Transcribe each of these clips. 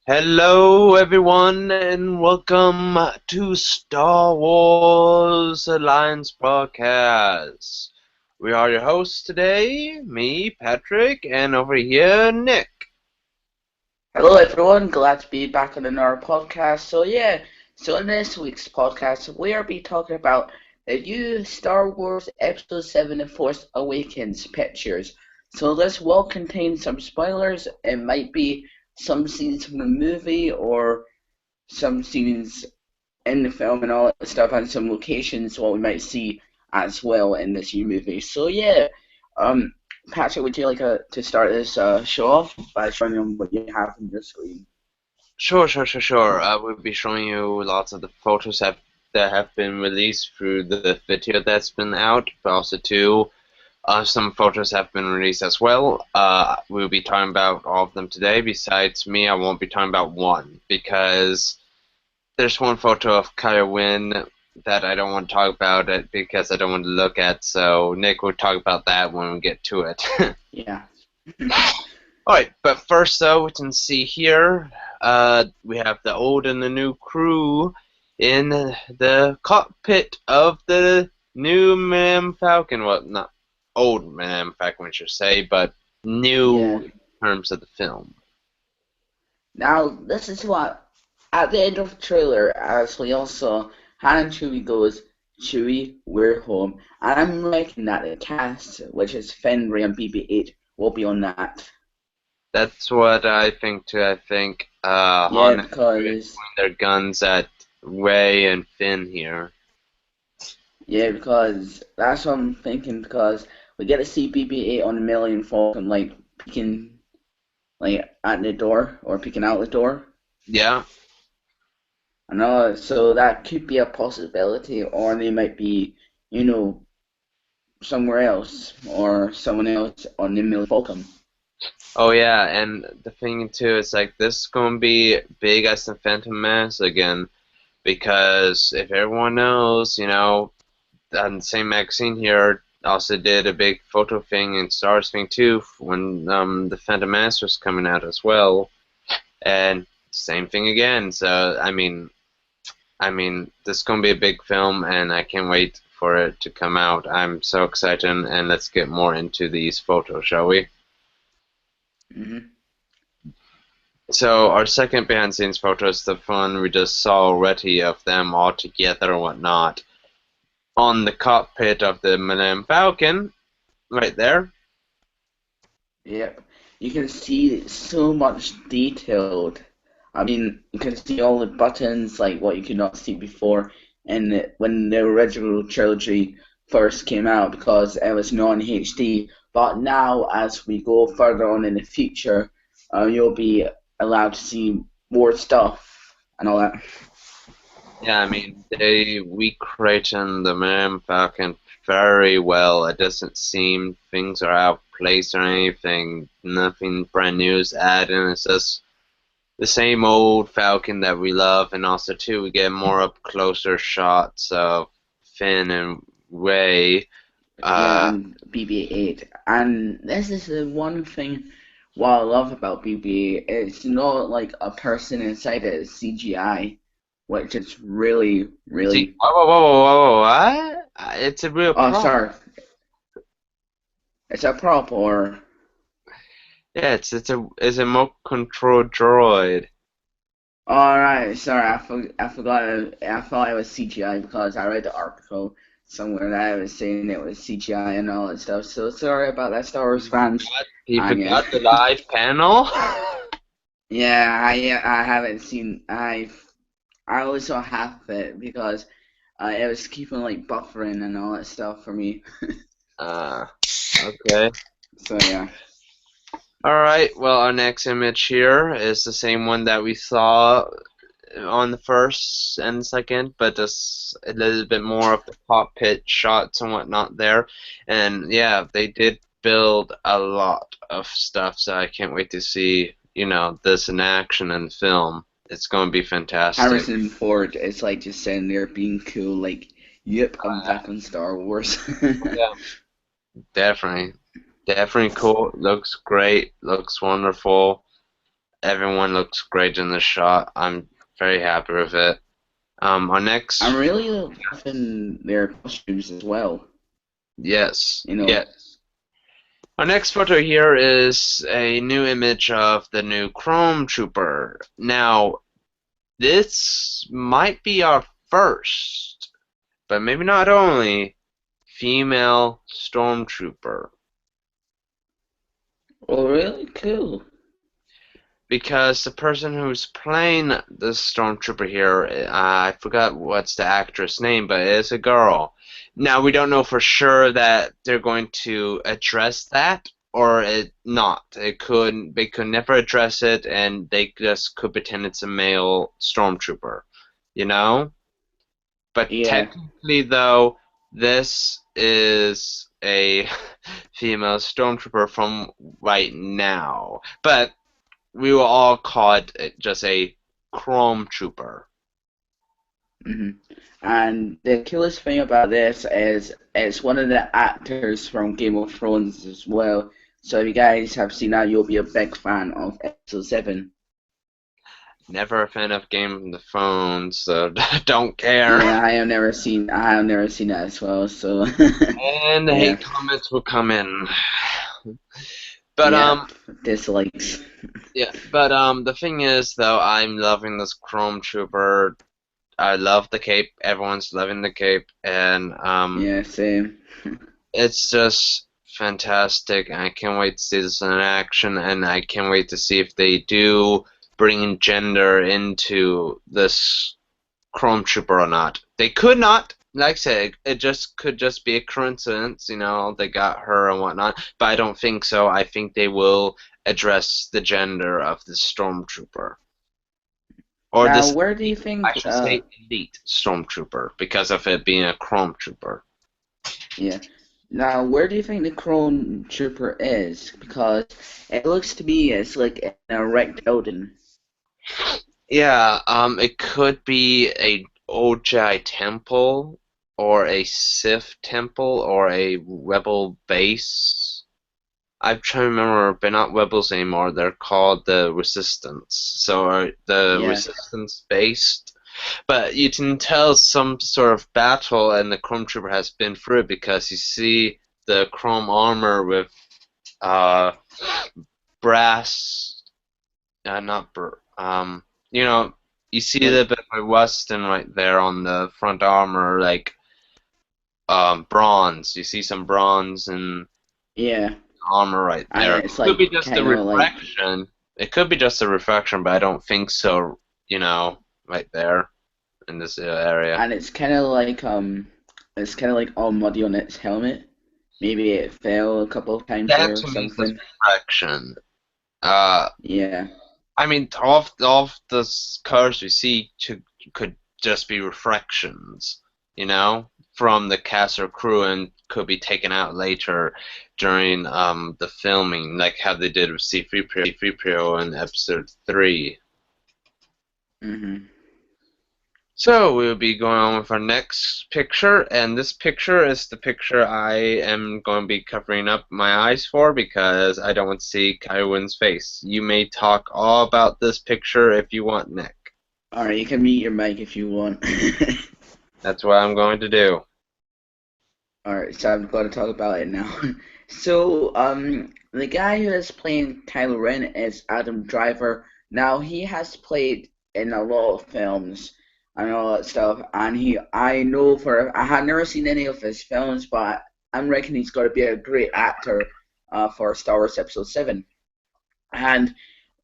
Hello, everyone, and welcome to Star Wars Alliance Broadcast. We are your hosts today, me, Patrick, and over here, Nick. Hello everyone, glad to be back on another podcast. So in this week's podcast, we'll be talking about the new Star Wars Episode 7 The Force Awakens pictures. So this will contain some spoilers. It might be some scenes from the movie or some scenes in the film and all that stuff, and some locations what we might see as well in this new movie. Um, Patrick, would you like to start this show off by showing them what you have on your screen? Sure. We'll be showing you lots of the that have been released through the video that's been out, but also too, some photos have been released as well. We'll be talking about all of them today. Besides me, I won't be talking about one because there's one photo of Kylo Ren that I don't want to talk about it because I don't want to look at. So Nick will talk about that when we get to it. Yeah. All right, but first though, we can see here we have the old and the new crew in the cockpit of the new Minim Falcon. Well, not old Minim Falcon, I should say, but new Yeah. in terms of the film. Now, this is what, at the end of the trailer, as we also, Han and Chewie goes, Chewie, we're home. And I'm liking that the cast, which is Finn, Rey, and BB-8, will be on that. That's what I think too. I think Yeah, Han and Chewie because, pointing their guns at Rey and Finn here. because that's what I'm thinking, because we get to see BB-8 on the Millennium Falcon, like, peeking, like, at the door, or peeking out the door. Yeah, I know, so that could be a possibility, or they might be, you know, somewhere else, or someone else on the Millennium Falcon. oh yeah, and the thing too is like this is gonna be big as the Phantom Menace again because if everyone knows, on the same magazine here also did a big photo thing and Star Wars thing too when the Phantom Menace was coming out as well, and same thing again. So I mean, this is gonna be a big film, and I can't wait for it to come out. I'm so excited, and let's get more into these photos, shall we? Hmm. So our second behind scenes photo is the one we just saw already of them all together and whatnot on the cockpit of the Millennium Falcon, right there. Yep. You can see so much detailed. I mean, you can see all the buttons, like what you could not see before, and when the original trilogy first came out, because it was non-HD. But now, as we go further on in the future, you'll be allowed to see more stuff and all that. Yeah, I mean they recreating the Millennium Falcon very well. It doesn't seem things are out of place or anything. Nothing brand new is added. It's just the same old Falcon that we love, and also too we get more up closer shots of Finn and Rey. Yeah, Uh, and BB-8. And this is the one thing what I love about BB-8. It's not like a person inside it, it's CGI, which is really, see, really. whoa, what? It's a real Oh, prop. sorry, it's a prop or. Yeah, it's a remote control droid. Alright, sorry, I forgot. I thought it was CGI because I read the article somewhere that it was saying it was CGI and all that stuff. So sorry about that, Star Wars fans. You And yeah. forgot the live panel. Yeah, I haven't seen. I also have it because it was keeping like buffering and all that stuff for me. uh, okay. So yeah. Alright, well, our next image here is the same one that we saw on the first and second, but just a little bit more of the cockpit shots and whatnot there. And yeah, they did build a lot of stuff, so I can't wait to see, this in action and film. It's going to be fantastic. Harrison Ford is like just sitting there being cool, like, yep, I'm back on Star Wars. Yeah, definitely. Definitely cool. Looks great. Looks wonderful. Everyone looks great in the shot. I'm very happy with it. Our I'm next, really loving their costumes as well. yes, You know. yes. Our next photo here is a new image of the new Chrome Trooper. Now, this might be our first, but maybe not only, female stormtrooper. Oh, really cool. Because the person who's playing the stormtrooper here, I forgot what's the actress name, but it's a girl. Now we don't know for sure that they're going to address that or not. They could never address it, and they just could pretend it's a male stormtrooper, you know. But Yeah. technically, though, this is a female stormtrooper from right now. But we will all call it just a Chrome Trooper. hmm And the coolest thing about this is it's one of the actors from Game of Thrones as well. So if you guys have seen that, you'll be a big fan of episode 7. Never a fan of Game of Thrones, so don't care. Yeah, I have never seen that as well. So And the yeah, hate comments will come in. But yep, dislikes. the thing is though, I'm loving this Chrome Trooper. I love the cape. Everyone's loving the cape, and Yeah, same. it's just fantastic. I can't wait to see this in action, and I can't wait to see if they do bring gender into this Chrome Trooper or not. They could not. Like I said, it just could just be a coincidence, they got her and whatnot, but I don't think so. I think they will address the gender of the Stormtrooper. Or Now, this, where do you I think? should say elite Stormtrooper, because of it being a Chrome Trooper. Yeah. Now, where do you think the Clone Trooper is? Because it looks to me as like in a wrecked building. Yeah, it could be a old Jedi temple, or a Sith temple, or a rebel base. I'm trying to remember, they're not rebels anymore. They're called the Resistance. So the Yeah. Resistance based, but you can tell some sort of battle, and the Chrome Trooper has been through it because you see the chrome armor with uh brass, not br you know, you see the Like, bit of Weston right there on the front armor, like bronze. You see some bronze and yeah. armor right And there. it's Could like be just a kind of like, reflection. It could be just a reflection, but I don't think so. Right there in this area. and it's kind of like all muddy on its helmet. Maybe it fell a couple of times That there or to me is just something. reflection. Uh, Yeah. I mean, all of the colors we see could just be reflections, from the cast or crew, and could be taken out later during the filming, like how they did with C-3PO in Episode 3. hmm So we'll be going on with our next picture, and this picture is the picture I am going to be covering up my eyes for because I don't want to see Kylo Ren's face. You may talk all about this picture if you want, Nick. All right, you can mute your mic if you want. That's what I'm going to do. All right, so I'm going to talk about it now. So, the guy who is playing Kylo Ren is Adam Driver. Now, he has played in a lot of films and all that stuff, and I have never seen any of his films, but I'm reckon he's got to be a great actor for Star Wars Episode 7. And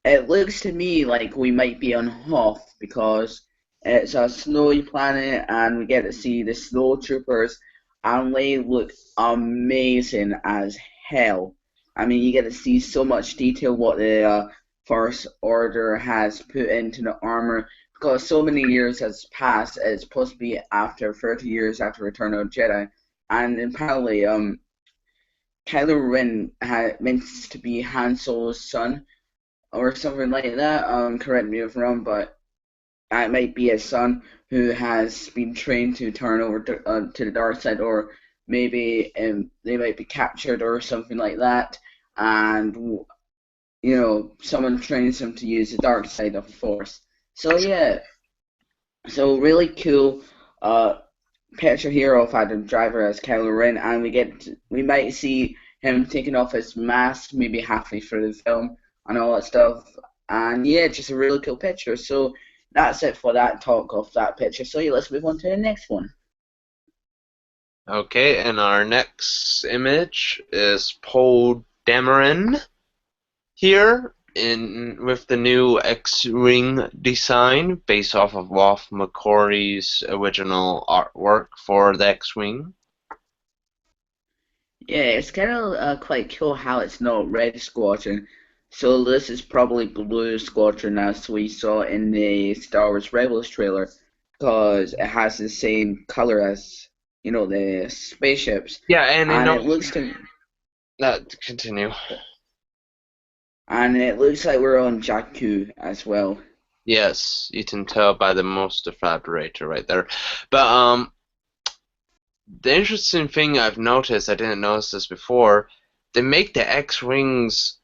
it looks to me like we might be on Hoth because it's a snowy planet and we get to see the snow troopers and they look amazing as hell. I mean, you get to see so much detail what the First Order has put into the armor because so many years has passed. It's supposed to be after 30 years after Return of the Jedi, and apparently, Kylo Ren meant to be Han Solo's son or something like that. Correct me if I'm wrong, but it might be his son who has been trained to turn over to the dark side, or maybe they might be captured or something like that. And someone trains him to use the dark side of the Force. So yeah, so really cool uh picture here of Adam Driver as Kylo Ren, and we might see him taking off his mask maybe halfway through the film and all that stuff. And yeah, just a really cool picture. So that's it for that talk of that picture. So yeah, let's move on to the next one. Okay, and our next image is Poe Dameron here in with the new X-Wing design based off of Wolf McCory's original artwork for the X-Wing. Yeah, it's kind of quite cool how it's not Red Squadron. So this is probably Blue Squadron as we saw in the Star Wars Rebels trailer, because it has the same color as the spaceships, Yeah, and and it looks to continue. and it looks like we're on Jakku as well. Yes, you can tell by the most defibrillator right there. But the interesting thing I've noticed, I didn't notice this before, they make the X-Wings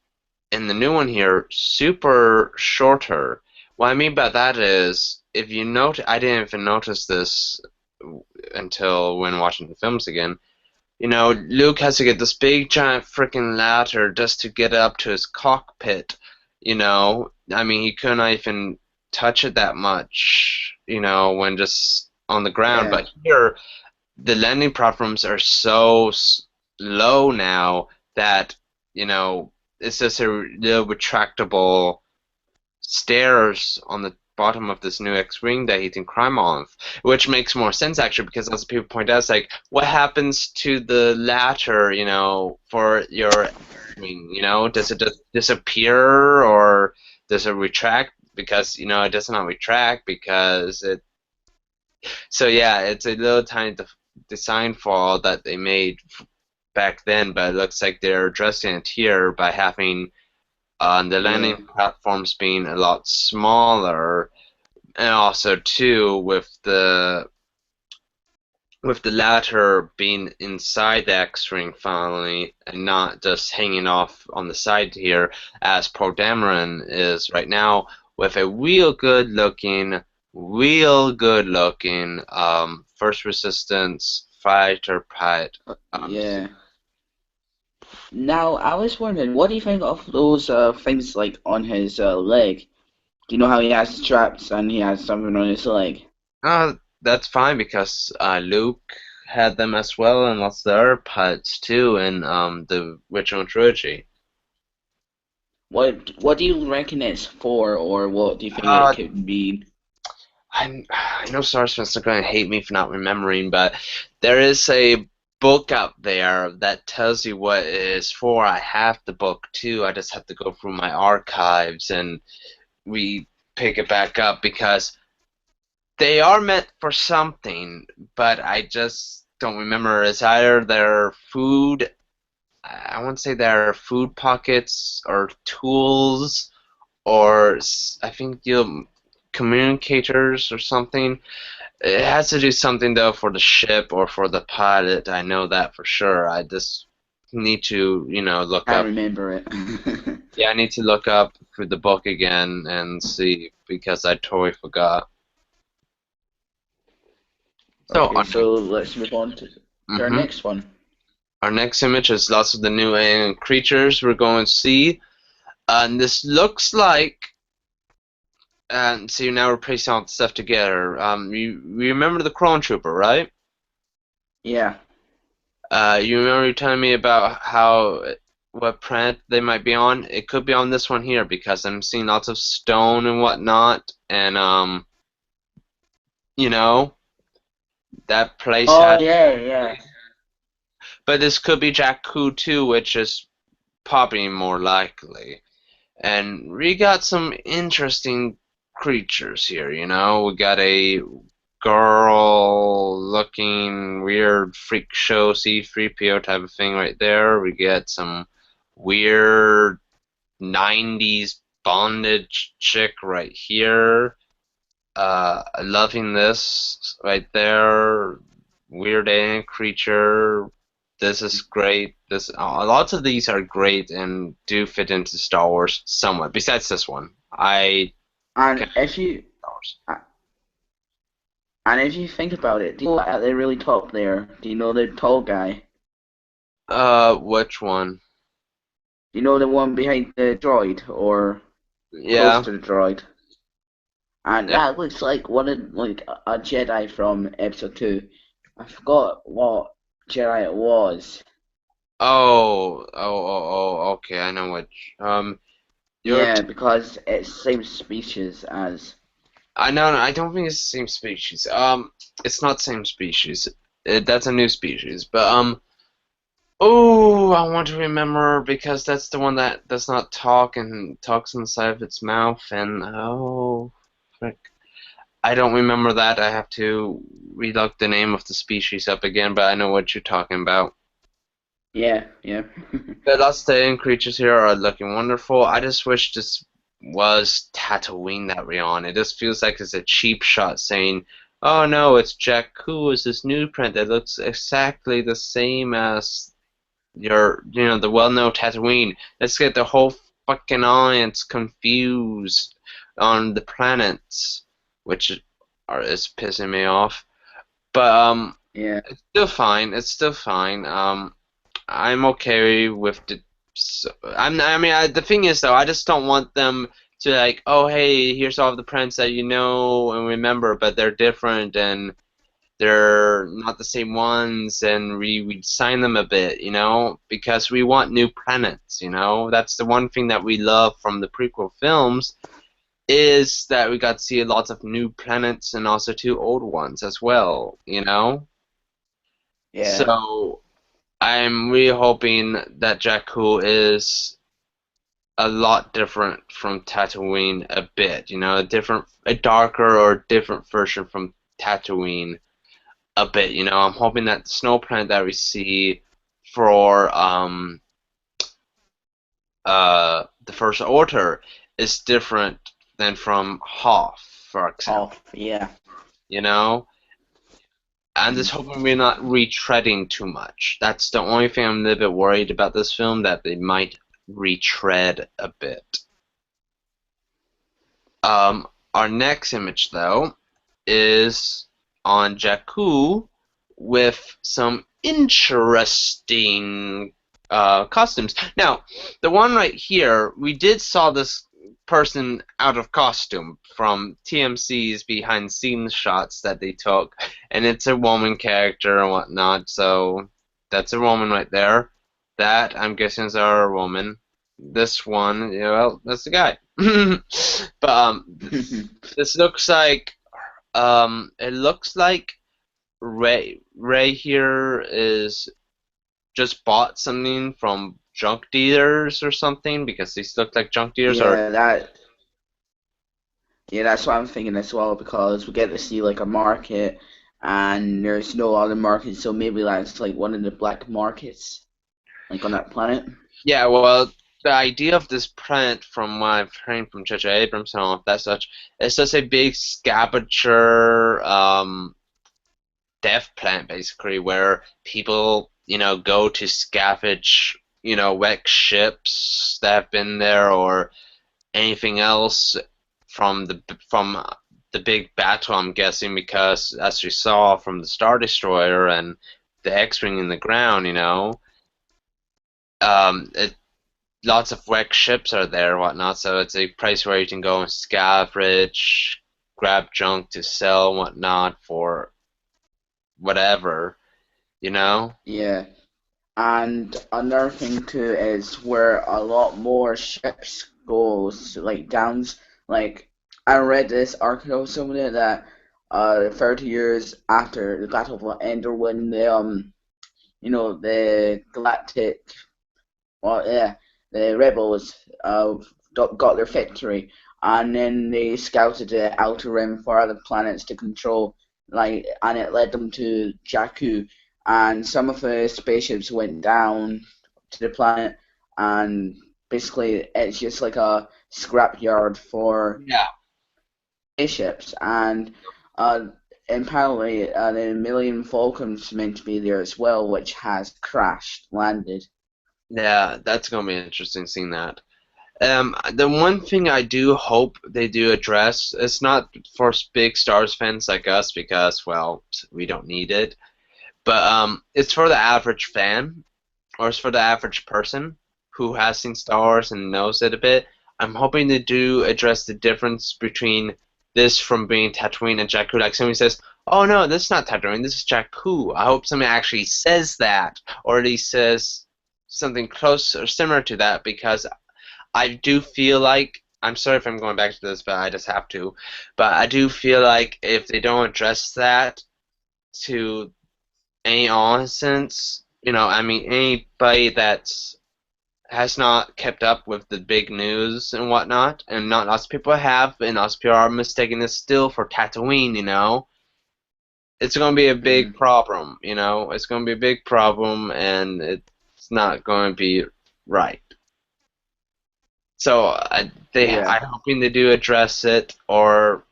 in the new one here super shorter. What I mean by that is, if you note, I didn't even notice this until when watching the films again. Luke has to get this big giant freaking ladder just to get up to his cockpit. I mean, he couldn't even touch it that much, when just on the ground. Yeah, But here, the landing platforms are so low now that, it's just a little retractable stairs on the bottom of this new X-Wing that he can climb off, which makes more sense actually because as people point out, it's like what happens to the ladder, for your X-Wing, does it just disappear or does it retract? Because it does not retract because it. So yeah, it's a little tiny design flaw that they made back then, but it looks like they're addressing it here by having the yeah, landing platforms being a lot smaller, and also too with the latter being inside the X-ring finally, and not just hanging off on the side here, as Poe Dameron is right now, with a real good looking First Resistance fighter pilot. yeah. Now I was wondering, what do you think of those things like on his leg? Do you know how he has straps and he has something on his leg? That's fine because Luke had them as well, and lots of the other pilots too in the original trilogy. What do you reckon it's for, or what do you think it Uh, could be? I know Star fans are going to hate me for not remembering, but there is a book out there that tells you what it is for. I have the book too. I just have to go through my archives and we pick it back up because they are meant for something, but I just don't remember. It's either their food. I want to say they're food pockets or tools or I think communicators or something. It has to do something though for the ship or for the pilot. I know that for sure. I just need to, look Can't up. remember it. Yeah, I need to look up for the book again and see because I totally forgot. So Okay, so let's move on to our mhm. next one. Our next image is lots of the new alien creatures we're going to see. And this looks like, and see now we're piecing all the stuff together. You remember the Clone Trooper, right? Yeah. You remember you telling me about what planet they might be on? It could be on this one here because I'm seeing lots of stone and whatnot, and you know, that place Oh had. yeah, yeah. But this could be Jakku too, which is probably more likely. And we got some interesting creatures here, We got a girl looking weird freak show C3PO type of thing right there. We get some weird 90s bondage chick right here. Loving this right there. Weird alien creature. this is great. This lots of these are great and do fit into Star Wars somewhat. Besides this one, I And can if you Star Wars. and if you think about it, do you know at the really top there? Do you know the tall guy? Which one? Do you know the one behind the droid or close Yeah, to the droid? And yeah. that looks like one of like a Jedi from Episode 2. I forgot what Jedi it was. Okay. I know which. You're. Yeah, because it's same species as. I know. I don't think it's the same species. It's not same species. That's a new species. But oh, I want to remember because that's the one that does not talk and talks inside of its mouth. And oh, frick. I don't remember that. I have to relook the name of the species up again. But I know what you're talking about. Yeah, yeah. The last alien creatures here are looking wonderful. I just wish this was Tatooine that we're on. It just feels like it's a cheap shot saying, "Oh no, it's Jakku. It's this new print that looks exactly the same as the well-known Tatooine. Let's get the whole fucking audience confused on the planets," which is pissing me off. But Yeah. it's still fine. It's still fine. I'm okay with the. I mean, the thing is though, I just don't want them to like, oh hey, here's all of the prints that you know and remember, but they're different and they're not the same ones, and we sign them a bit, because we want new planets. That's the one thing that we love from the prequel films is that we got to see lots of new planets and also two old ones as well. Yeah. So I'm really hoping that Jakku is a lot different from Tatooine a bit, a darker or different version from Tatooine a bit, I'm hoping that the snow planet that we see for the First Order is different than from Hoth, for example, Off. Yeah. you know? I'm just Mhm. hoping we're not retreading too much. That's the only thing I'm a little bit worried about this film, that they might retread a bit. Our next image, though, is on Jakku with some interesting costumes. Now, the one right here, we did saw this person out of costume from TMC's behind scenes shots that they took, and it's a woman character and whatnot, so that's a woman right there. That, I'm guessing, is our woman. This one, well, that's the guy. But this looks like it looks like Ray here is just bought something from junk dealers or something, because these look like junk dealers. Or Yeah, that's what I'm thinking as well because we get to see like a market and there's no other market, so maybe that's like one of the black markets, like on that planet. yeah, well, the idea of this plant, from what I've heard from J.J. Abrams and all of that such, is just a big scavenger dev plant, basically, where people go to scavenge wrecked ships that have been there, or anything else from the big battle, I'm guessing, because as we saw from the Star Destroyer and the X-wing in the ground, it, lots of wrecked ships are there and whatnot, so it's a place where you can go and scavenge, grab junk to sell and whatnot for whatever, you know. Yeah. And another thing too is where a lot more ships goes like downs. Like I read this article somewhere that 30 years after the Battle of Endor when the galactic well yeah the rebels got their victory and then they scouted the outer rim for other planets to control like and it led them to Jakku and some of the spaceships went down to the planet and basically it's just like a scrapyard for Yeah. spaceships and uh and apparently, the Minim Falcon's meant to be there as well, which has crashed, landed. Yeah, that's gonna be interesting seeing that. The one thing I do hope they do address, it's not for big Star Wars fans like us because, well, we don't need it, but it's for the average fan, or it's for the average person who has seen Star Wars and knows it a bit. I'm hoping they do address the difference between this from being Tatooine and Jakku. Like somebody says, "Oh no, this is not Tatooine. This is Jakku." I hope somebody actually says that, or at least says something close or similar to that, because I do feel like, I'm sorry if I'm going back to this, but I just have to. But I do feel like if they don't address that to any audience, I mean, anybody that's has not kept up with the big news and whatnot, and not lots of people have, and lots of people are mistaking this still for Tatooine, it's going to be a big Mm, problem, it's going to be a big problem, and it's not going to be right. So yeah. I'm hoping they do address it, or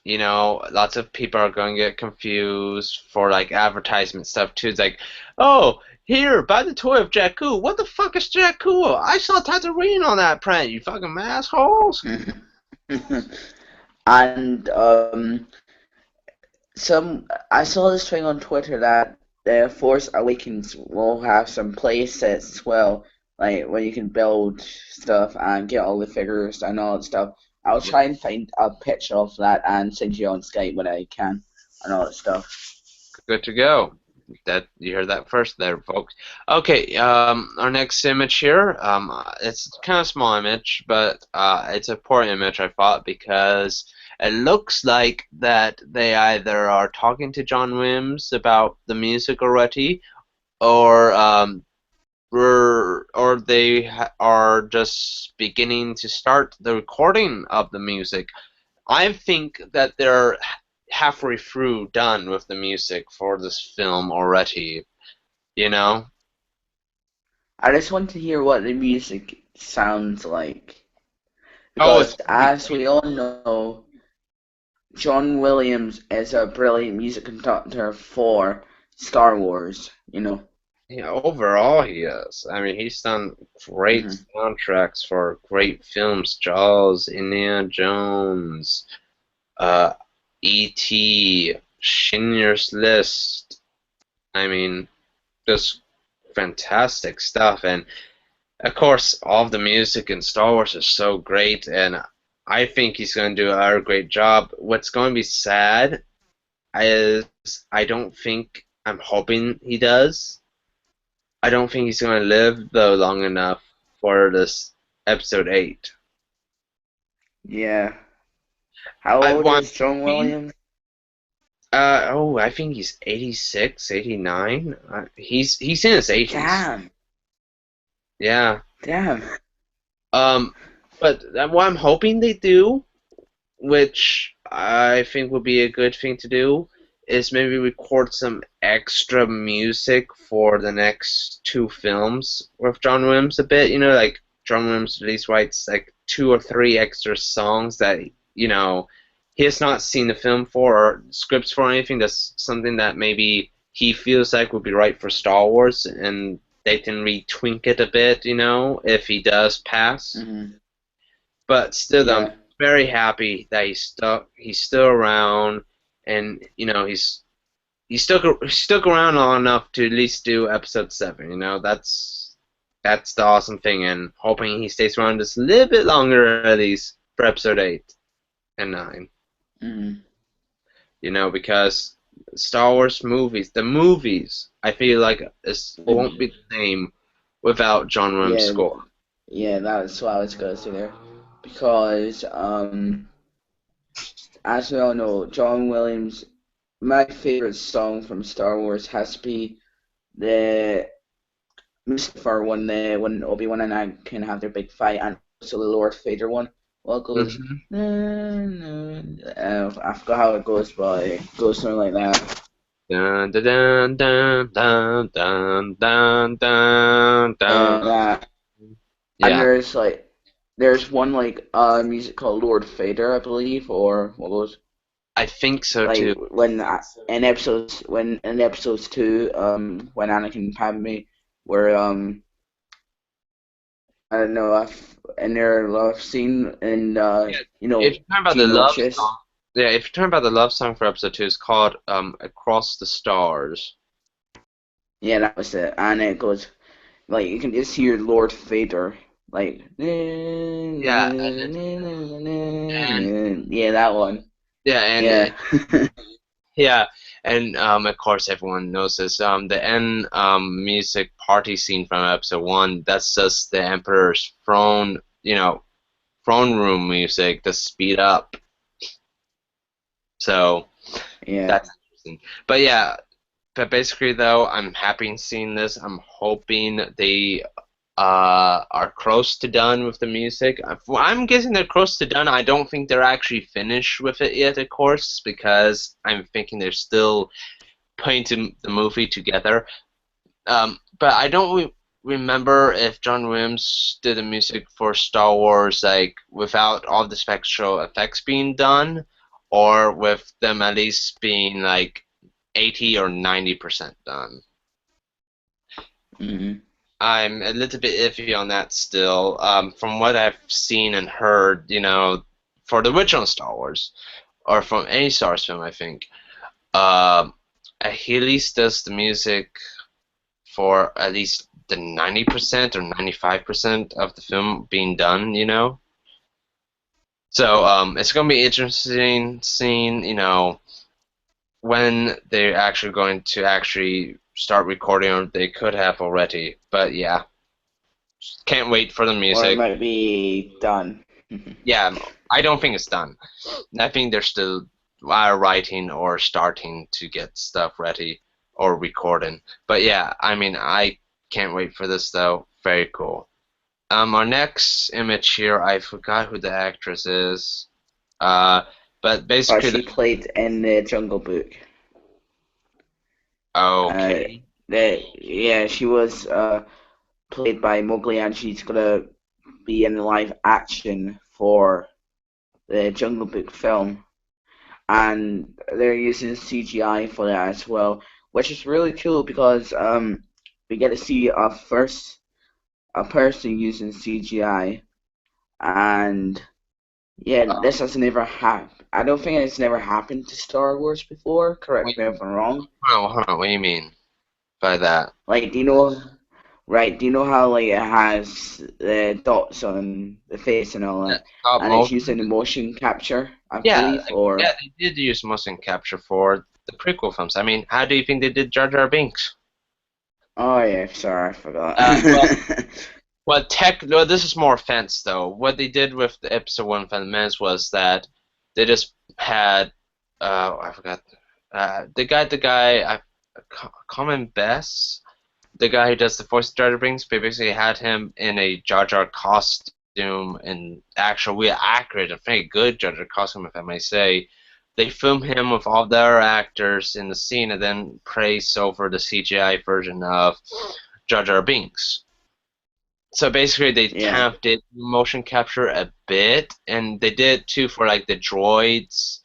lots of people are going to get confused for like advertisement stuff too. It's like, oh, here, buy the toy of Jakku. What the fuck is Jakku? I saw Tatooine on that print. You fucking assholes. And some I saw this thing on Twitter that the Force Awakens will have some play sets as well, like where you can build stuff and get all the figures and all that stuff. I'll Yep. try and find a picture of that and send you on Skype when I can and all that stuff. Good to go. That you heard that first there, folks. Okay, our next image here, it's kind of small image, but it's a poor image I thought because it looks like that they either are talking to John Williams about the music already, or or they are just beginning to start the recording of the music. I think that they're halfway through done with the music for this film already, you know? I just want to hear what the music sounds like Oh, it's because, gonna be as we all know, John Williams is a brilliant music conductor for Star Wars. overall he is. I mean, he's done great Hmm. soundtracks for great films, Jaws, Indiana Jones, uh, E.T., Schindler's List. I mean, just fantastic stuff. And of course, all of the music in Star Wars is so great, and I think he's going to do a great job. What's going to be sad is I'm hoping he does. I don't think he's going to live, though, long enough for this episode 8. Yeah. How I old want is John Williams? I think he's 86, 89. He's in his 80s. Damn. Yeah. Damn. Um, but what I'm hoping they do, which I think would be a good thing to do, is maybe record some extra music for the next two films with John Williams a bit. Like John Williams release writes like two or three extra songs that, you know, he has not seen the film for or scripts for or anything. That's something that maybe he feels like would be right for Star Wars, and they can retwink it a bit, if he does pass. Hmm. But still, I'm Yeah. very happy that he's still around, and he stuck around long enough to at least do episode 7. That's the awesome thing, and hoping he stays around just a little bit longer at least for episode 8 and 9. Hmm. Because Star Wars movies, the movies, I feel like The, won't be the same without John Williams' yeah. score. Yeah. That's what I was gonna say there, because as we all know, John Williams. My favorite song from Star Wars has to be the Mustafar one, the when Obi-Wan and Anakin have their big fight, and also the Lord Vader one. Well, it goes. Hmm. I forgot how it goes, but it goes something like that. Dun, dun, dun, dun, dun, dun, dun, dun. Uh, and Yeah. there's one like music called Lord Vader, I believe, or what goes. I think so Like too. when in episodes 2, when Anakin and Padme were I don't know, in their love scene in Yeah, if you're talking about the love Geonosis. song, yeah, if you're talking about the love song for episode 2, it's called "Across the Stars." Yeah, that was it. And it goes like you can just hear Lord Vader like Yeah, and yeah, that one. yeah, Yeah. yeah, and of course everyone knows this. The end music party scene from episode 1. That's just the Emperor's throne, throne room music to speed up. So Yeah. that's interesting. But yeah, but basically though, I'm happy in seeing this. I'm hoping they are close to done with the music. I'm guessing they're close to done. I don't think they're actually finished with it yet, of course, because I'm thinking they're still putting the movie together. But I don't remember if John Williams did the music for Star Wars like without all the special effects being done, or with them at least being like 80 or 90% done. Hmm. I'm a little bit iffy on that still. From what I've seen and heard, for the original Star Wars, or from any Star Wars film, I think, uh, he at least does the music for at least the 90% or 95% of the film being done. So it's gonna be interesting seeing, when they're actually going to actually start recording, or they could have already. But yeah, can't wait for the Or it music. might be done. Yeah, I don't think it's done. I think they're still writing or starting to get stuff ready or recording. But yeah, I mean, I can't wait for this though. Very cool. Our next image here, I forgot who the actress is. Uh, but But basically, she played in the Jungle Book. Uh, okay. yeah, she was played by Mowgli, and she's gonna be in live action for the Jungle Book film, and they're using CGI for that as well, which is really cool because we get to see a person using CGI, and yeah, this has never happened. I don't think it's never happened to Star Wars before. Correct Wait, me if I'm wrong. hold on, what do you mean by that? Like, do you know? Right, do you know how like it has the dots on the face and all Yeah, that, stop and it's motion. using the motion capture, I Yeah, believe, or yeah, they did use motion capture for the prequel films. I mean, how do you think they did Jar Jar Binks? oh yeah, sorry, I forgot. Well, well, this is more offense though. What they did with the episode 1 Phantom Menace was that they just had, I forgot, the guy, Common Bess, the guy who does the voice of Jar Jar Binks, they basically had him in a Jar Jar costume, and actual, real accurate and very good Jar Jar costume, if I may say. They filmed him with all the other actors in the scene, and then praised over the CGI version of Jar Jar Binks. So basically, they Yeah, kind of did motion capture a bit, and they did too for like the droids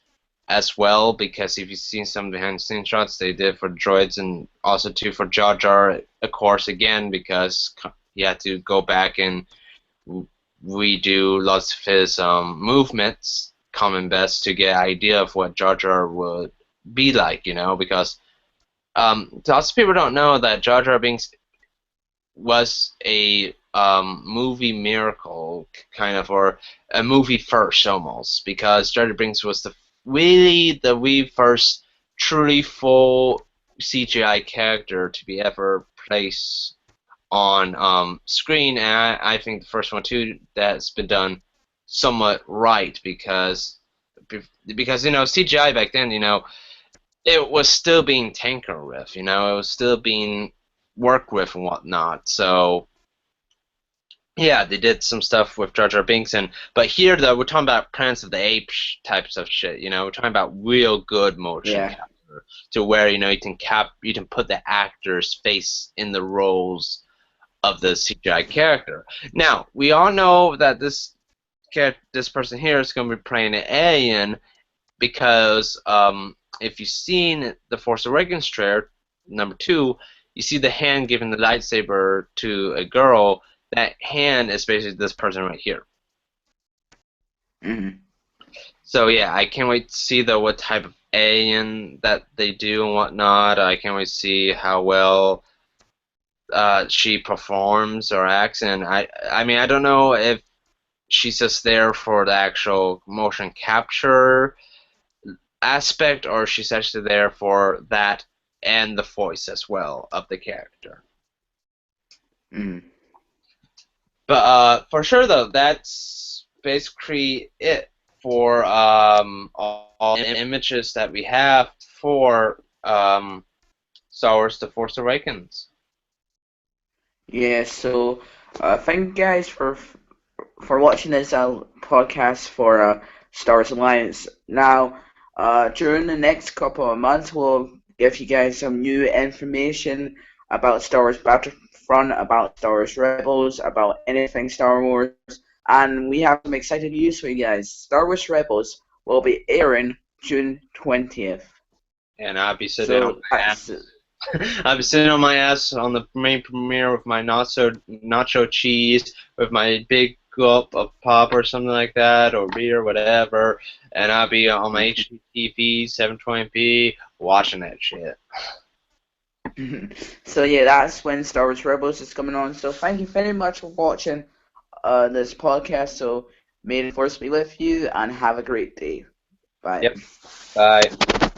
as well. Because if you've seen some behind the scenes shots, they did for droids, and also too for Jar Jar, of course, again because he had to go back and redo lots of his movements, common best, to get an idea of what Jar Jar would be like. Because lots of people don't know that Jar Jar Binks was a movie miracle, kind of, or a movie first almost, because Jar Jar Binks was the first truly full CGI character to be ever placed on screen, and I think the first one too that's been done somewhat right, because CGI back then, it was still being tinkered with, it was still being worked with and whatnot. So yeah, they did some stuff with Jar Jar Binks, but here though we're talking about Planet of the Apes types of shit. We're talking about real good motion yeah, capture, to where you can put the actor's face in the roles of the CGI character. Now we all know that this person here is going to be playing an alien, because if you've seen the Force Awakens trailer #2, you see the hand giving the lightsaber to a girl. That hand is basically this person right here. Mm-hmm. So yeah, I can't wait to see what type of alien that they do and whatnot. I can't wait to see how well she performs or acts. And I mean, I don't know if she's just there for the actual motion capture aspect, or she's actually there for that and the voice as well of the character. Mm-hmm. But for sure though, that's basically it for all the images that we have for Star Wars: The Force Awakens. Yeah, so thank you guys for watching this podcast for Star Wars Alliance. Now, during the next couple of months, we'll give you guys some new information about Star Wars Battlefront, about Star Wars Rebels, about anything Star Wars, and we have some exciting news for you guys. Star Wars Rebels will be airing June 20th. And I'll be sitting on So my ass. I'll be sitting on my ass on the main premiere with my nacho cheese, with my big gulp of pop or something like that, or beer, whatever, and I'll be on my HDTV 720p watching that shit. So yeah, that's when Star Wars Rebels is coming on. So thank you very much for watching this podcast. So may the force be with you and have a great day. Bye. Yep. Bye.